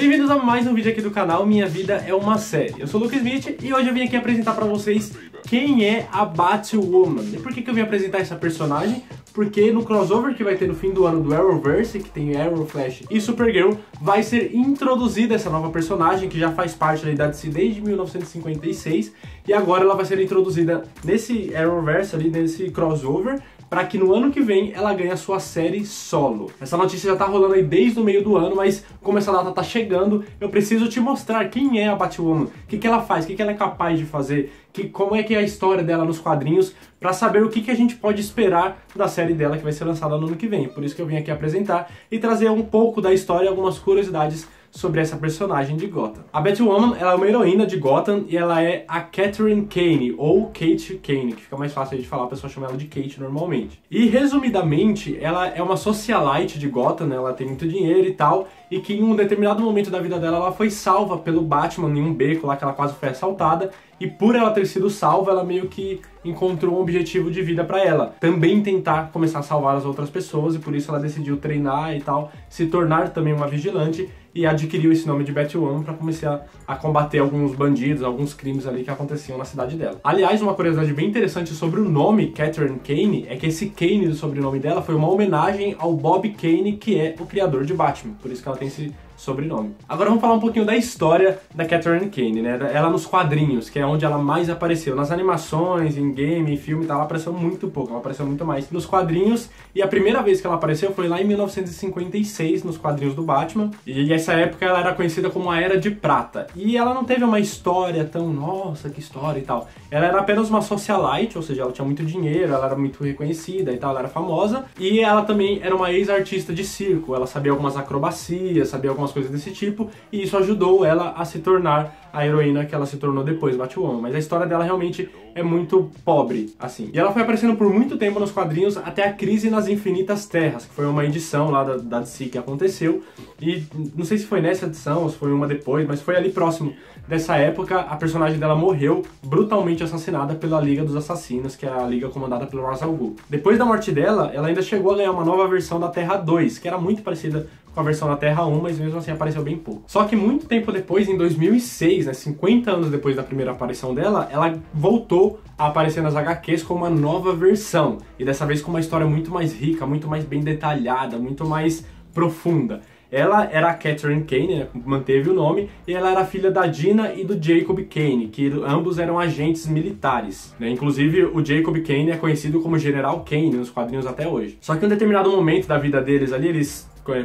Bem-vindos a mais um vídeo aqui do canal Minha Vida é uma Série. Eu sou o Luke Smith e hoje eu vim aqui apresentar pra vocês quem é a Batwoman. E por que eu vim apresentar essa personagem? Porque no crossover que vai ter no fim do ano do Arrowverse, que tem Arrow, Flash e Supergirl, vai ser introduzida essa nova personagem que já faz parte ali da DC desde 1956 e agora ela vai ser introduzida nesse Arrowverse ali, nesse crossover, para que no ano que vem ela ganhe a sua série solo. Essa notícia já tá rolando aí desde o meio do ano, mas como essa data tá chegando, eu preciso te mostrar quem é a Batwoman, o que ela faz, o que ela é capaz de fazer, como é que é a história dela nos quadrinhos, para saber o que a gente pode esperar da série dela que vai ser lançada no ano que vem. Por isso que eu vim aqui apresentar e trazer um pouco da história e algumas curiosidades sobre essa personagem de Gotham. A Batwoman, ela é uma heroína de Gotham e ela é a Catherine Kane, ou Kate Kane, que fica mais fácil de falar, a pessoa chama ela de Kate normalmente. E resumidamente, ela é uma socialite de Gotham, né? Ela tem muito dinheiro e tal, e que em um determinado momento da vida dela, ela foi salva pelo Batman em um beco lá que ela quase foi assaltada, e por ela ter sido salva, ela meio que encontrou um objetivo de vida pra ela. Também tentar começar a salvar as outras pessoas, e por isso ela decidiu treinar e tal, se tornar também uma vigilante, e adquiriu esse nome de Batwoman para começar a combater alguns bandidos, alguns crimes ali que aconteciam na cidade dela. Aliás, uma curiosidade bem interessante sobre o nome Catherine Kane é que esse Kane do sobrenome dela foi uma homenagem ao Bob Kane, que é o criador de Batman, por isso que ela tem esse sobrenome. Agora vamos falar um pouquinho da história da Catherine Kane, né? Ela nos quadrinhos, que é onde ela mais apareceu. Nas animações, em game, em filme, ela apareceu muito pouco, ela apareceu muito mais nos quadrinhos, e a primeira vez que ela apareceu foi lá em 1956, nos quadrinhos do Batman, e essa época ela era conhecida como a Era de Prata, e ela não teve uma história tão, nossa, que história e tal. Ela era apenas uma socialite, ou seja, ela tinha muito dinheiro, ela era muito reconhecida e tal, ela era famosa, e ela também era uma ex-artista de circo, ela sabia algumas acrobacias, sabia algumas coisas desse tipo, e isso ajudou ela a se tornar a heroína que ela se tornou depois, Batwoman. Mas a história dela realmente é muito pobre, assim. E ela foi aparecendo por muito tempo nos quadrinhos até a Crise nas Infinitas Terras, que foi uma edição lá da DC que aconteceu, e não sei se foi nessa edição ou se foi uma depois, mas foi ali próximo dessa época. A personagem dela morreu brutalmente assassinada pela Liga dos Assassinos, que é a liga comandada pelo Ra's al Ghul. Depois da morte dela, ela ainda chegou a ganhar uma nova versão da Terra 2, que era muito parecida com a versão da Terra 1, mas mesmo assim apareceu bem pouco. Só que muito tempo depois, em 2006, né, 50 anos depois da primeira aparição dela, ela voltou a aparecer nas HQs com uma nova versão, e dessa vez com uma história muito mais rica, muito mais bem detalhada, muito mais profunda. Ela era a Catherine Kane, né, manteve o nome, e ela era filha da Dina e do Jacob Kane, que ambos eram agentes militares, né? Inclusive, o Jacob Kane é conhecido como General Kane nos quadrinhos até hoje. Só que em um determinado momento da vida deles ali,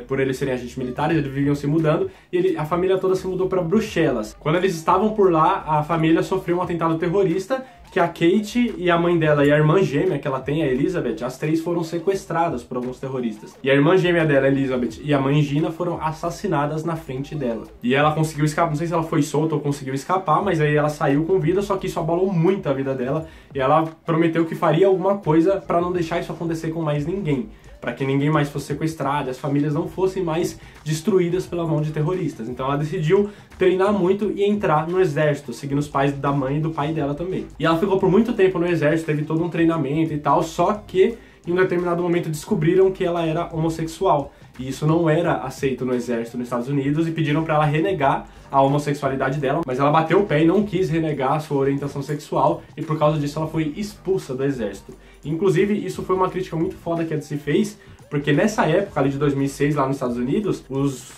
por eles serem agentes militares, eles viviam se mudando, e a família toda se mudou para Bruxelas. Quando eles estavam por lá, a família sofreu um atentado terrorista, que a Kate e a mãe dela e a irmã gêmea que ela tem, a Elizabeth, as três foram sequestradas por alguns terroristas. E a irmã gêmea dela, Elizabeth, e a mãe Gina foram assassinadas na frente dela. E ela conseguiu escapar, não sei se ela foi solta ou conseguiu escapar, mas aí ela saiu com vida, só que isso abalou muito a vida dela, e ela prometeu que faria alguma coisa para não deixar isso acontecer com mais ninguém, para que ninguém mais fosse sequestrado, as famílias não fossem mais destruídas pela mão de terroristas. Então ela decidiu treinar muito e entrar no exército, seguindo os pais da mãe e do pai dela também. E ela ficou por muito tempo no exército, teve todo um treinamento e tal, só que em um determinado momento descobriram que ela era homossexual. E isso não era aceito no exército nos Estados Unidos, e pediram para ela renegar a homossexualidade dela, mas ela bateu o pé e não quis renegar a sua orientação sexual, e por causa disso ela foi expulsa do exército. Inclusive, isso foi uma crítica muito foda que a DC fez, porque nessa época ali de 2006, lá nos Estados Unidos, os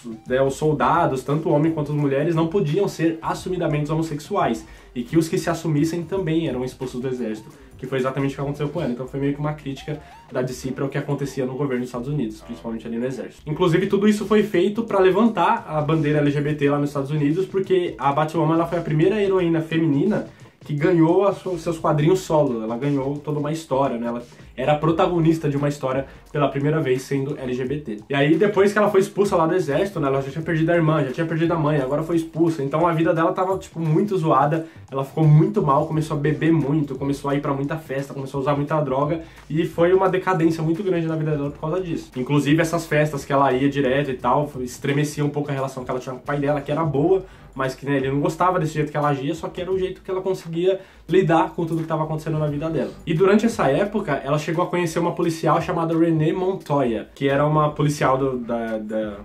soldados, tanto homens quanto as mulheres, não podiam ser assumidamente homossexuais, e que os que se assumissem também eram expulsos do exército, que foi exatamente o que aconteceu com ela. Então foi meio que uma crítica da DC para o que acontecia no governo dos Estados Unidos, principalmente ali no exército. Inclusive, tudo isso foi feito para levantar a bandeira LGBT lá nos Estados Unidos, porque a Batwoman ela foi a primeira heroína feminina que ganhou seus quadrinhos solo. Ela ganhou toda uma história, né? Ela era a protagonista de uma história pela primeira vez sendo LGBT. E aí, depois que ela foi expulsa lá do exército, né? Ela já tinha perdido a irmã, já tinha perdido a mãe, agora foi expulsa. Então a vida dela tava, tipo, muito zoada. Ela ficou muito mal, começou a beber muito, começou a ir pra muita festa, começou a usar muita droga. E foi uma decadência muito grande na vida dela por causa disso. Inclusive, essas festas que ela ia direto e tal, estremecia um pouco a relação que ela tinha com o pai dela, que era boa, mas que, né, ele não gostava desse jeito que ela agia, só que era o jeito que ela conseguia lidar com tudo que estava acontecendo na vida dela. E durante essa época, ela chegou a conhecer uma policial chamada Renée Renee Montoya, que era uma policial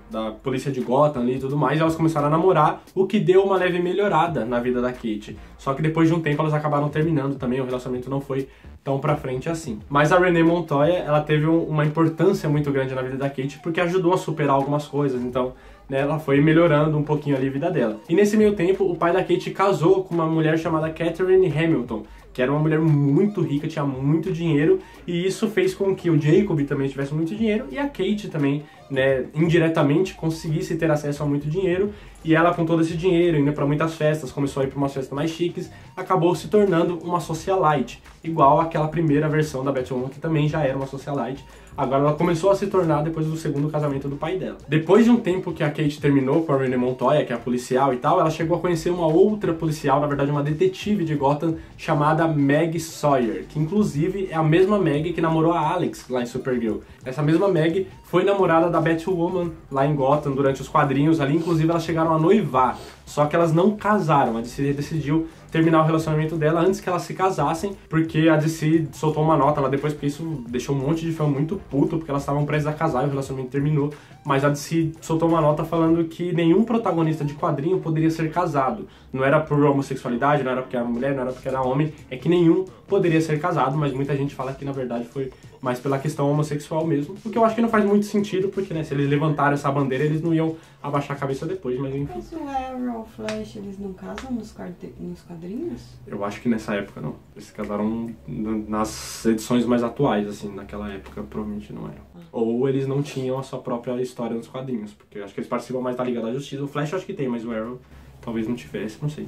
da polícia de Gotham ali e tudo mais, e elas começaram a namorar, o que deu uma leve melhorada na vida da Kate. Só que depois de um tempo elas acabaram terminando também, o relacionamento não foi tão pra frente assim. Mas a Renee Montoya, ela teve uma importância muito grande na vida da Kate, porque ajudou a superar algumas coisas, então, né, ela foi melhorando um pouquinho ali a vida dela. E nesse meio tempo, o pai da Kate casou com uma mulher chamada Catherine Hamilton, que era uma mulher muito rica, tinha muito dinheiro, e isso fez com que o Jacob também tivesse muito dinheiro, e a Kate também, né, indiretamente conseguisse ter acesso a muito dinheiro, e ela com todo esse dinheiro, indo para muitas festas, começou a ir para umas festas mais chiques, acabou se tornando uma socialite, igual aquela primeira versão da Batwoman, que também já era uma socialite. Agora ela começou a se tornar depois do segundo casamento do pai dela. Depois de um tempo que a Kate terminou com a Renee Montoya, que é a policial e tal, ela chegou a conhecer uma outra policial, na verdade uma detetive de Gotham, chamada Meg Sawyer, que inclusive é a mesma Meg que namorou a Alex lá em Supergirl. Essa mesma Meg foi namorada da Batwoman lá em Gotham durante os quadrinhos ali, inclusive elas chegaram a noivar, só que elas não casaram. A DC decidiu terminar o relacionamento dela antes que elas se casassem, porque a DC soltou uma nota lá depois, porque isso deixou um monte de fã muito puto, porque elas estavam prestes a casar e o relacionamento terminou, mas a DC soltou uma nota falando que nenhum protagonista de quadrinho poderia ser casado. Não era por homossexualidade, não era porque era mulher, não era porque era homem, é que nenhum poderia ser casado, mas muita gente fala que na verdade foi mais pela questão homossexual mesmo, o que eu acho que não faz muito sentido, porque, né, se eles levantaram essa bandeira, eles não iam abaixar a cabeça depois, mas enfim. Mas o Arrow, o Flash, eles não casam nos quadrinhos? Eu acho que nessa época não. Eles se casaram nas edições mais atuais, assim, naquela época provavelmente não eram. Ou eles não tinham a sua própria história nos quadrinhos, porque eu acho que eles participam mais da Liga da Justiça. O Flash eu acho que tem, mas o Arrow talvez não tivesse, não sei.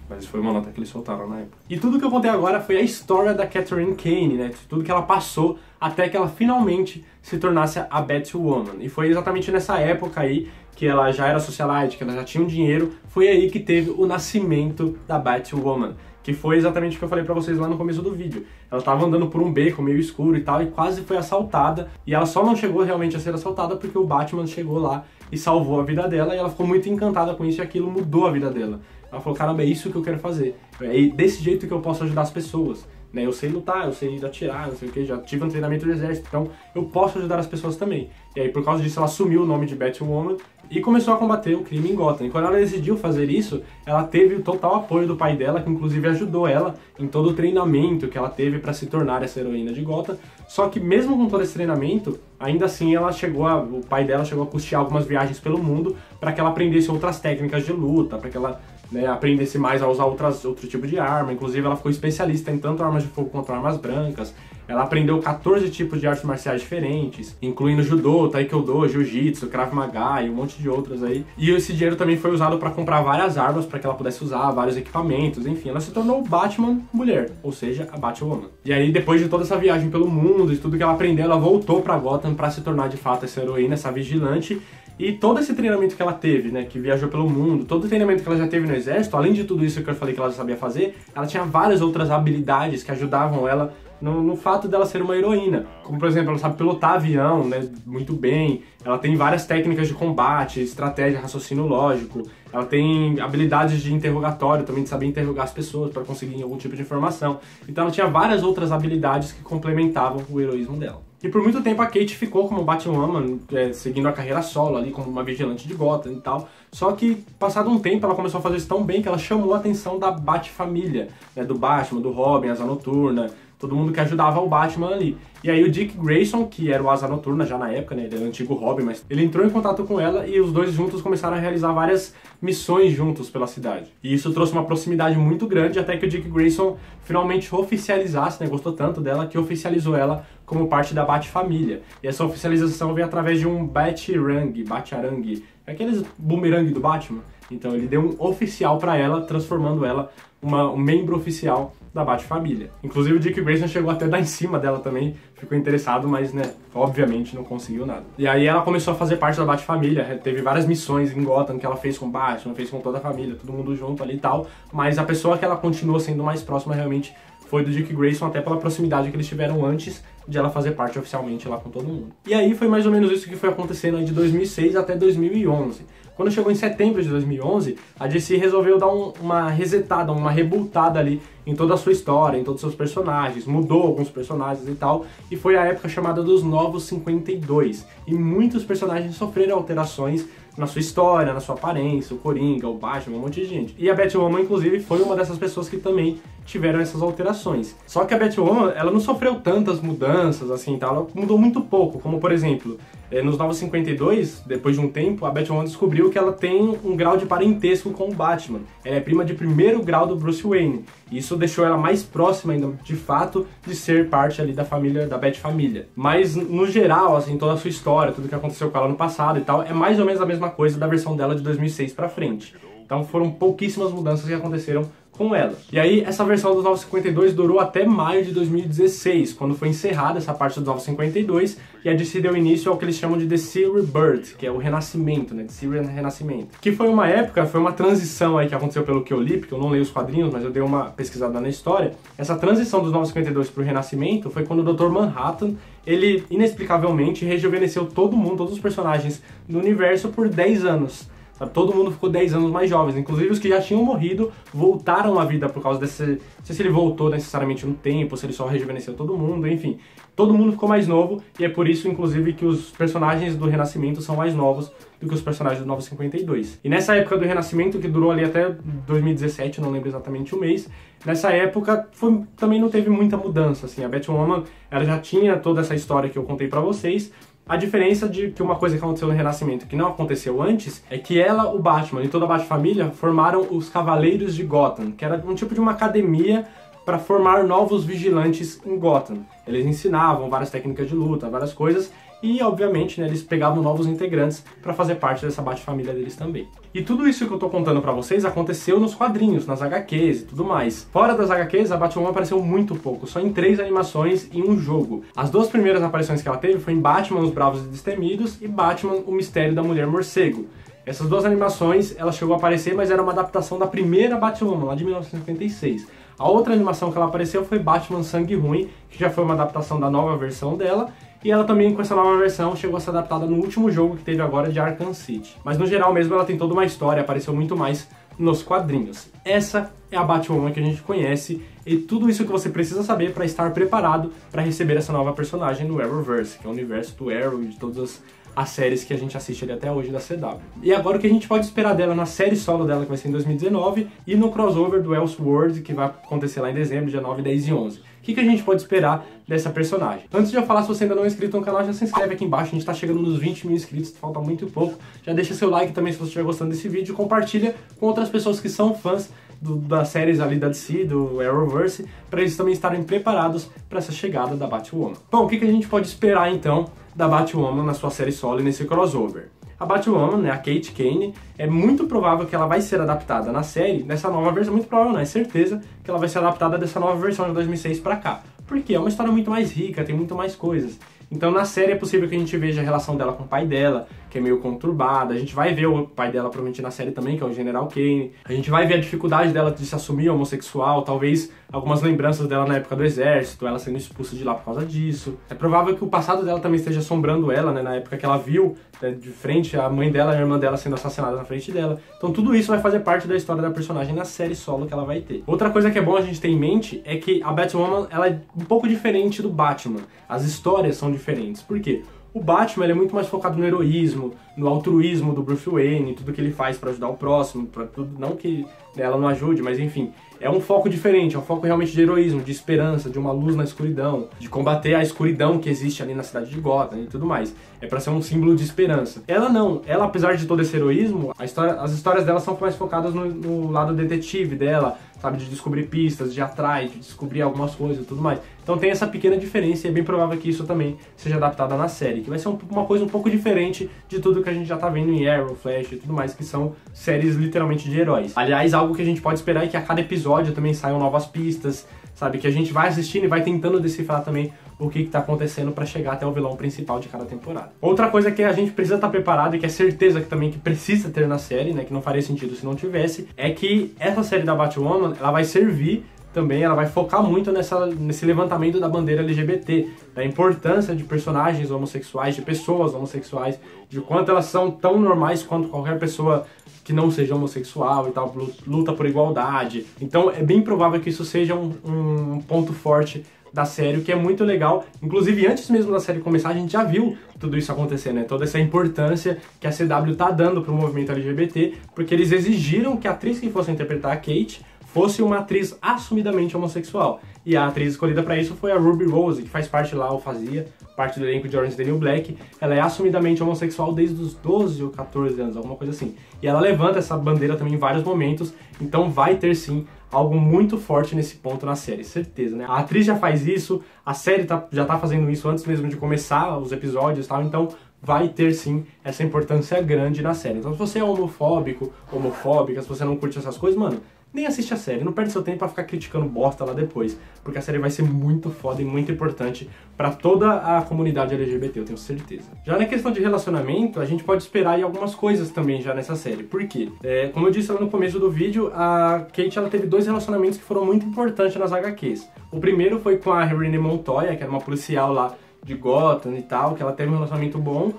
Mas foi uma nota que eles soltaram na época. E tudo que eu contei agora foi a história da Catherine Kane, né? Tudo que ela passou até que ela finalmente se tornasse a Batwoman. E foi exatamente nessa época aí que ela já era socialite, que ela já tinha um dinheiro, foi aí que teve o nascimento da Batwoman. Que foi exatamente o que eu falei pra vocês lá no começo do vídeo. Ela tava andando por um beco meio escuro e tal, e quase foi assaltada. E ela só não chegou realmente a ser assaltada porque o Batman chegou lá e salvou a vida dela. E ela ficou muito encantada com isso e aquilo mudou a vida dela. Ela falou, caramba, é isso que eu quero fazer. É desse jeito que eu posso ajudar as pessoas. Né? Eu sei lutar, eu sei atirar, não sei o que, já tive um treinamento de exército, então eu posso ajudar as pessoas também. E aí, por causa disso, ela assumiu o nome de Batwoman e começou a combater o crime em Gotham. E quando ela decidiu fazer isso, ela teve o total apoio do pai dela, que inclusive ajudou ela em todo o treinamento que ela teve para se tornar essa heroína de Gotham. Só que mesmo com todo esse treinamento, ainda assim o pai dela chegou a custear algumas viagens pelo mundo para que ela aprendesse outras técnicas de luta, para que ela, né, aprendesse mais a usar outro tipo de arma. Inclusive ela ficou especialista em tanto armas de fogo quanto armas brancas. Ela aprendeu 14 tipos de artes marciais diferentes, incluindo judô, taekwondo, jiu-jitsu, krav maga e um monte de outras aí. E esse dinheiro também foi usado para comprar várias armas para que ela pudesse usar, vários equipamentos, enfim. Ela se tornou Batman mulher, ou seja, a Batwoman. E aí, depois de toda essa viagem pelo mundo e tudo que ela aprendeu, ela voltou para Gotham para se tornar de fato essa heroína, essa vigilante. E todo esse treinamento que ela teve, né, que viajou pelo mundo, todo o treinamento que ela já teve no exército, além de tudo isso que eu falei que ela já sabia fazer, ela tinha várias outras habilidades que ajudavam ela no fato dela ser uma heroína. Como, por exemplo, ela sabe pilotar avião, né, muito bem, ela tem várias técnicas de combate, estratégia, raciocínio lógico, ela tem habilidades de interrogatório, também de saber interrogar as pessoas para conseguir algum tipo de informação. Então ela tinha várias outras habilidades que complementavam o heroísmo dela. E por muito tempo a Kate ficou como Batwoman, seguindo a carreira solo ali, como uma vigilante de Gotham e tal. Só que, passado um tempo, ela começou a fazer isso tão bem que ela chamou a atenção da Bat-família, né, do Batman, do Robin, Asa Noturna, todo mundo que ajudava o Batman ali. E aí o Dick Grayson, que era o Asa Noturna já na época, né, ele era o antigo Robin, mas ele entrou em contato com ela e os dois juntos começaram a realizar várias missões juntos pela cidade. E isso trouxe uma proximidade muito grande até que o Dick Grayson finalmente oficializasse, né, gostou tanto dela que oficializou ela como parte da Bat-família. E essa oficialização veio através de um Batarang, aqueles boomerang do Batman. Então ele deu um oficial pra ela, transformando ela um membro oficial da Bat-família. Inclusive o Dick Grayson chegou até a dar em cima dela também, ficou interessado, mas, né, obviamente não conseguiu nada. E aí ela começou a fazer parte da Bat-família, teve várias missões em Gotham que ela fez com o Batman, fez com toda a família, todo mundo junto ali e tal, mas a pessoa que ela continuou sendo mais próxima realmente foi do Dick Grayson, até pela proximidade que eles tiveram antes de ela fazer parte oficialmente lá com todo mundo. E aí foi mais ou menos isso que foi acontecendo aí de 2006 até 2011. Quando chegou em setembro de 2011, a DC resolveu dar uma resetada, uma rebootada ali em toda a sua história, em todos os seus personagens, mudou alguns personagens e tal, e foi a época chamada dos Novos 52. E muitos personagens sofreram alterações na sua história, na sua aparência, o Coringa, o Batman, um monte de gente. E a Batwoman, inclusive, foi uma dessas pessoas que também tiveram essas alterações. Só que a Batwoman, ela não sofreu tantas mudanças, assim, tá? Ela mudou muito pouco, como por exemplo, nos Novos 52, depois de um tempo, a Batwoman descobriu que ela tem um grau de parentesco com o Batman. Ela é prima de primeiro grau do Bruce Wayne. E isso deixou ela mais próxima ainda, de fato, de ser parte ali da família, da Bat-família. Mas, no geral, assim, toda a sua história, tudo que aconteceu com ela no passado e tal, é mais ou menos a mesma coisa da versão dela de 2006 pra frente. Então foram pouquíssimas mudanças que aconteceram com ela. E aí, essa versão dos Novos 52 durou até maio de 2016, quando foi encerrada essa parte dos Novos 52, e a DC deu início ao que eles chamam de DC Rebirth, que é o renascimento, né? DC Renascimento. Que foi uma época, foi uma transição aí que aconteceu pelo que eu li, porque eu não leio os quadrinhos, mas eu dei uma pesquisada na história. Essa transição dos Novos 52 pro renascimento foi quando o Dr. Manhattan, ele inexplicavelmente rejuvenesceu todo mundo, todos os personagens do universo por 10 anos. Todo mundo ficou 10 anos mais jovens, inclusive os que já tinham morrido voltaram à vida por causa desse... Não sei se ele voltou necessariamente no tempo, se ele só rejuvenesceu todo mundo, enfim. Todo mundo ficou mais novo e é por isso, inclusive, que os personagens do Renascimento são mais novos do que os personagens do Novos 52. E nessa época do Renascimento, que durou ali até 2017, não lembro exatamente o mês, nessa época também não teve muita mudança, assim. A Batwoman, ela já tinha toda essa história que eu contei pra vocês. A diferença de que uma coisa que aconteceu no Renascimento que não aconteceu antes é que ela, o Batman e toda a Bat-família formaram os Cavaleiros de Gotham, que era um tipo de uma academia para formar novos vigilantes em Gotham. Eles ensinavam várias técnicas de luta, várias coisas, e obviamente, né, eles pegavam novos integrantes para fazer parte dessa Bat-família deles também. E tudo isso que eu tô contando pra vocês aconteceu nos quadrinhos, nas HQs e tudo mais. Fora das HQs, a Batwoman apareceu muito pouco, só em 3 animações e um jogo. As 2 primeiras aparições que ela teve foi em Batman, Os Bravos e Destemidos e Batman, O Mistério da Mulher Morcego. Essas 2 animações, ela chegou a aparecer, mas era uma adaptação da primeira Batwoman, lá de 1956. A outra animação que ela apareceu foi Batman Sangue Ruim, que já foi uma adaptação da nova versão dela, e ela também, com essa nova versão, chegou a ser adaptada no último jogo que teve agora de Arkham City. Mas no geral mesmo ela tem toda uma história, apareceu muito mais nos quadrinhos. Essa é a Batwoman que a gente conhece, e tudo isso que você precisa saber para estar preparado para receber essa nova personagem no Arrowverse, que é o universo do Arrow e de todas as séries que a gente assiste ali até hoje da CW. E agora o que a gente pode esperar dela na série solo dela, que vai ser em 2019, e no crossover do Elseworld, que vai acontecer lá em dezembro, dia 9, 10 e 11. O que a gente pode esperar dessa personagem? Antes de eu falar, se você ainda não é inscrito no canal, já se inscreve aqui embaixo, a gente tá chegando nos 20 mil inscritos, falta muito pouco. Já deixa seu like também se você estiver gostando desse vídeo, compartilha com outras pessoas que são fãs das séries ali da DC, do Arrowverse, para eles também estarem preparados para essa chegada da Batwoman. Bom, o que a gente pode esperar então da Batwoman na sua série solo e nesse crossover? A Batwoman, né, a Kate Kane, é muito provável que ela vai ser adaptada na série, nessa nova versão, muito provável não, é certeza que ela vai ser adaptada dessa nova versão de 2006 pra cá. Porque é uma história muito mais rica, tem muito mais coisas. Então na série é possível que a gente veja a relação dela com o pai dela, que é meio conturbada. A gente vai ver o pai dela provavelmente na série também, que é o General Kane. A gente vai ver a dificuldade dela de se assumir homossexual, talvez algumas lembranças dela na época do exército, ela sendo expulsa de lá por causa disso. É provável que o passado dela também esteja assombrando ela, né, na época que ela viu, né, de frente a mãe dela e a irmã dela sendo assassinadas na frente dela. Então tudo isso vai fazer parte da história da personagem na série solo que ela vai ter. Outra coisa que é bom a gente ter em mente é que a Batwoman, ela é um pouco diferente do Batman. As histórias são diferentes. Por quê? O Batman, ele é muito mais focado no heroísmo, no altruísmo do Bruce Wayne, tudo que ele faz pra ajudar o próximo, pra tudo, não que ela não ajude, mas enfim, é um foco diferente, é um foco realmente de heroísmo, de esperança, de uma luz na escuridão, de combater a escuridão que existe ali na cidade de Gotham e tudo mais. É pra ser um símbolo de esperança. Ela não, ela apesar de todo esse heroísmo, as histórias dela são mais focadas no lado detetive dela, sabe, de descobrir pistas, de ir atrás, de descobrir algumas coisas e tudo mais. Então tem essa pequena diferença e é bem provável que isso também seja adaptado na série, que vai ser uma coisa um pouco diferente de tudo que a gente já tá vendo em Arrow, Flash e tudo mais, que são séries literalmente de heróis. Aliás, algo que a gente pode esperar é que a cada episódio também saiam novas pistas, sabe, que a gente vai assistindo e vai tentando decifrar também o que tá acontecendo pra chegar até o vilão principal de cada temporada. Outra coisa que a gente precisa estar preparado e que é certeza que também que precisa ter na série, né, que não faria sentido se não tivesse, é que essa série da Batwoman, ela vai servir também ela vai focar muito nesse levantamento da bandeira LGBT, da importância de personagens homossexuais, de pessoas homossexuais, de quanto elas são tão normais quanto qualquer pessoa que não seja homossexual e tal, luta por igualdade. Então é bem provável que isso seja um ponto forte da série, o que é muito legal. Inclusive, antes mesmo da série começar, a gente já viu tudo isso acontecer, né? Toda essa importância que a CW tá dando pro movimento LGBT, porque eles exigiram que a atriz que fosse interpretar a Kate fosse uma atriz assumidamente homossexual. E a atriz escolhida para isso foi a Ruby Rose, que faz parte lá, ou fazia parte do elenco de Orange is the New Black. Ela é assumidamente homossexual desde os 12 ou 14 anos, alguma coisa assim. E ela levanta essa bandeira também em vários momentos, então vai ter sim algo muito forte nesse ponto na série, certeza, né? A atriz já faz isso, a série já tá fazendo isso antes mesmo de começar os episódios e tal, então vai ter sim essa importância grande na série. Então se você é homofóbico, homofóbica, se você não curte essas coisas, mano, nem assiste a série, não perde seu tempo pra ficar criticando bosta lá depois, porque a série vai ser muito foda e muito importante pra toda a comunidade LGBT, eu tenho certeza. Já na questão de relacionamento, a gente pode esperar aí algumas coisas também já nessa série. Por quê? Como eu disse lá no começo do vídeo, a Kate ela teve 2 relacionamentos que foram muito importantes nas HQs. O primeiro foi com a Renée Montoya, que era uma policial lá de Gotham e tal, que ela teve um relacionamento bom,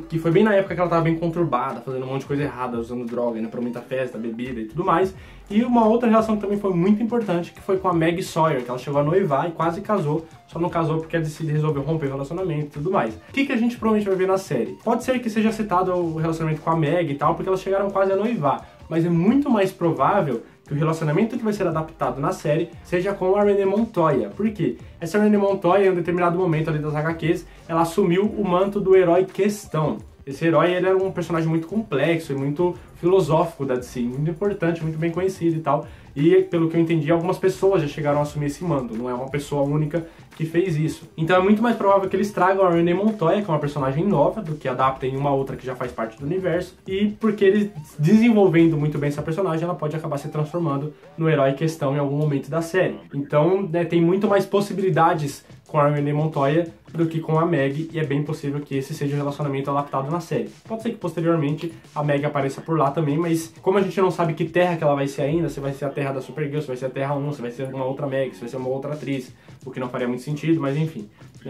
que foi bem na época que ela tava bem conturbada, fazendo um monte de coisa errada, usando droga, indo pra muita festa, bebida e tudo mais. E uma outra relação que também foi muito importante, que foi com a Meg Sawyer, que ela chegou a noivar e quase casou, só não casou porque a DC resolveu romper o relacionamento e tudo mais. O que a gente provavelmente vai ver na série? Pode ser que seja citado o relacionamento com a Meg e tal, porque elas chegaram quase a noivar, mas é muito mais provável que o relacionamento que vai ser adaptado na série seja com a Renée Montoya. Por quê? Essa Renée Montoya, em um determinado momento ali das HQs, ela assumiu o manto do herói questão. Esse herói, ele era um personagem muito complexo e muito filosófico da DC, muito importante, muito bem conhecido e tal. E, pelo que eu entendi, algumas pessoas já chegaram a assumir esse manto, não é uma pessoa única que fez isso. Então é muito mais provável que eles tragam a Renée Montoya, que é uma personagem nova, do que adaptem uma outra que já faz parte do universo. E porque eles, desenvolvendo muito bem essa personagem, ela pode acabar se transformando no herói questão em algum momento da série. Então, né, tem muito mais possibilidades com a Renée Montoya do que com a Meg, e é bem possível que esse seja o relacionamento adaptado na série. Pode ser que posteriormente a Meg apareça por lá também, mas como a gente não sabe que terra que ela vai ser ainda, se vai ser a terra da Supergirl, se vai ser a Terra 1, se vai ser uma outra Meg, se vai ser uma outra atriz, o que não faria muito sentido, mas enfim.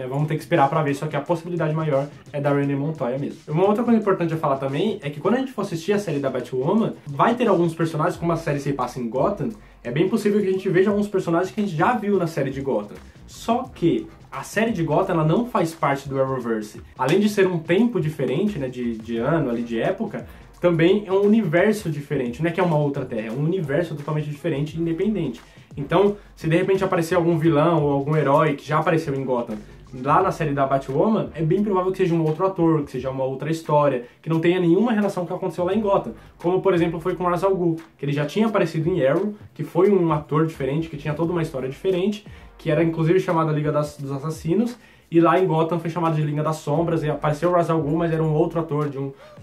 Vamos ter que esperar pra ver, só que a possibilidade maior é da Renée Montoya mesmo. Uma outra coisa importante a falar também é que quando a gente for assistir a série da Batwoman, vai ter alguns personagens, como a série se passa em Gotham, é bem possível que a gente veja alguns personagens que a gente já viu na série de Gotham. Só que a série de Gotham ela não faz parte do Arrowverse. Além de ser um tempo diferente, né, de ano, ali, de época, também é um universo diferente. Não é que é uma outra terra, é um universo totalmente diferente e independente. Então, se de repente aparecer algum vilão ou algum herói que já apareceu em Gotham lá na série da Batwoman, é bem provável que seja um outro ator, que seja uma outra história, que não tenha nenhuma relação com o que aconteceu lá em Gotham. Como, por exemplo, foi com Ra's al Ghul, que ele já tinha aparecido em Arrow, que foi um ator diferente, que tinha toda uma história diferente, que era inclusive chamada Liga dos Assassinos, e lá em Gotham foi chamado de Liga das Sombras, e apareceu o Ra's al Ghul, mas era um outro ator,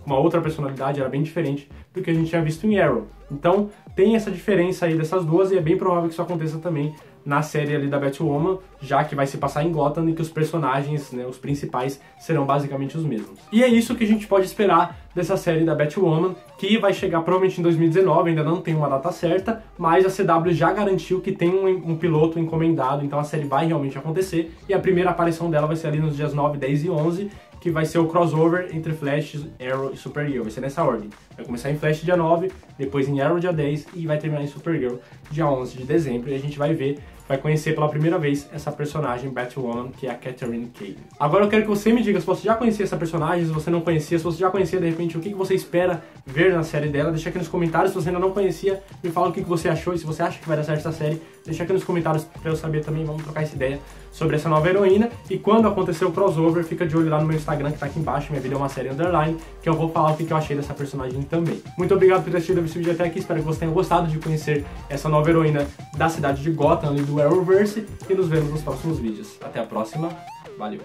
uma outra personalidade, era bem diferente do que a gente tinha visto em Arrow. Então, tem essa diferença aí dessas duas, e é bem provável que isso aconteça também na série ali da Batwoman, já que vai se passar em Gotham e que os personagens, né, os principais, serão basicamente os mesmos. E é isso que a gente pode esperar dessa série da Batwoman, que vai chegar provavelmente em 2019, ainda não tem uma data certa, mas a CW já garantiu que tem um piloto encomendado, então a série vai realmente acontecer, e a primeira aparição dela vai ser ali nos dias 9, 10 e 11, que vai ser o crossover entre Flash, Arrow e Supergirl, vai ser nessa ordem. Vai começar em Flash dia 9, depois em Arrow dia 10 e vai terminar em Supergirl dia 11 de dezembro, e a gente vai conhecer pela primeira vez essa personagem Batwoman, que é a Catherine Kane. Agora eu quero que você me diga se você já conhecia essa personagem, se você não conhecia, se você já conhecia de repente, o que você espera ver na série dela. Deixa aqui nos comentários. Se você ainda não conhecia, me fala o que você achou, e se você acha que vai dar certo essa série, deixa aqui nos comentários pra eu saber também. Vamos trocar essa ideia sobre essa nova heroína, e quando acontecer o crossover, fica de olho lá no meu Instagram, que tá aqui embaixo, minha vida é uma série underline, que eu vou falar o que eu achei dessa personagem também. Muito obrigado por ter assistido esse vídeo até aqui, espero que você tenha gostado de conhecer essa nova heroína da cidade de Gotham, ali do Arrowverse, e nos vemos nos próximos vídeos. Até a próxima, valeu!